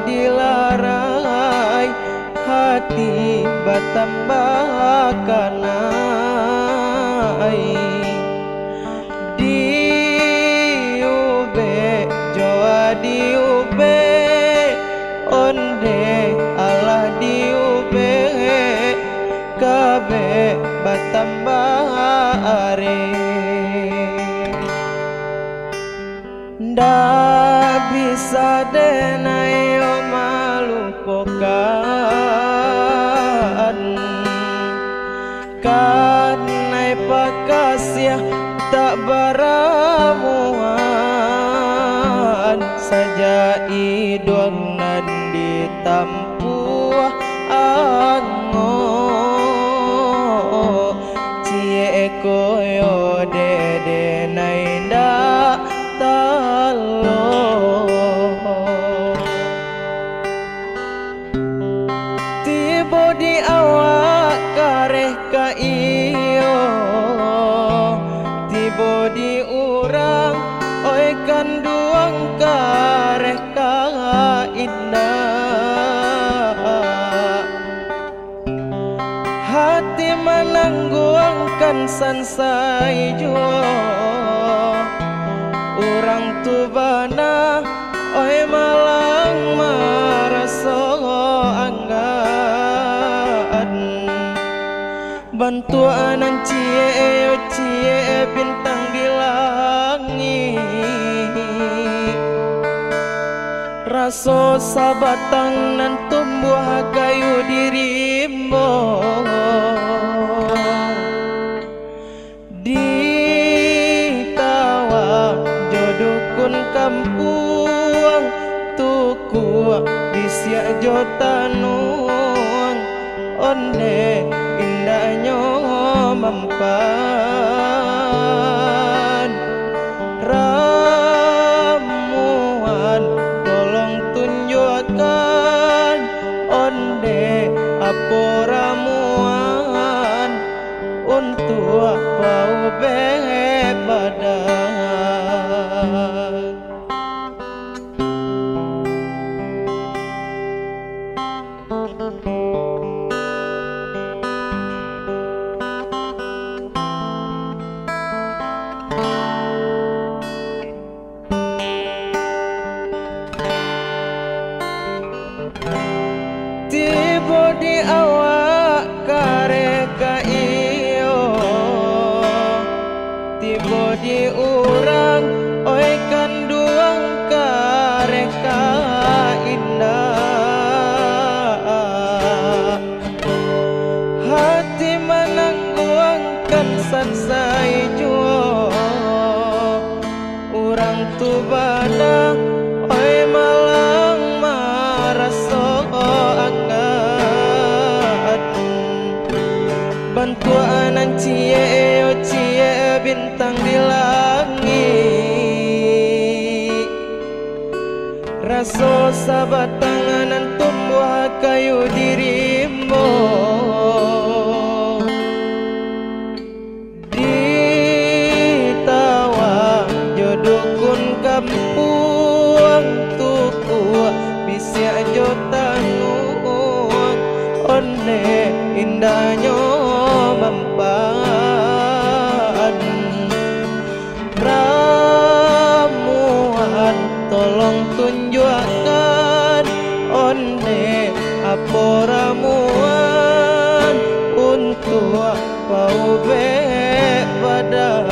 dilarai hati batambah kanai diube joa diube onde Allah diube kabe batambah are ndak bisa denayo malupakan kanai pakasya tak baramuan saja idong nan ditampuah ango cie koyo dede nainda talo tiba di awak kareh ka iyo tiba di urang oi kanduang kareh ka indah hati menangguangkan sansai jua urang tu bana oi malang maraso anggaan bantuan cie cie bintang di langit raso sabatang nan tumbuh kayu dirimu dukun kampung tuku bisya jotanuang onde indahnya mempan ramuan tolong tunjukkan onde apa ramuan untuk bau badan tiba di awak kareka iyo tiba di urang oi kanduang kareka indah hati menangguangkan sansai jua urang tu bana oi malang maraso bantuan cie cie bintang di langit raso sabat tanganan tumbuh kayu dirimu ditawa jodukun kampung tuku bisya jotanuang onde indahnya mempan ramuan tolong tunjukkan onde apa ramuan untuk bau badan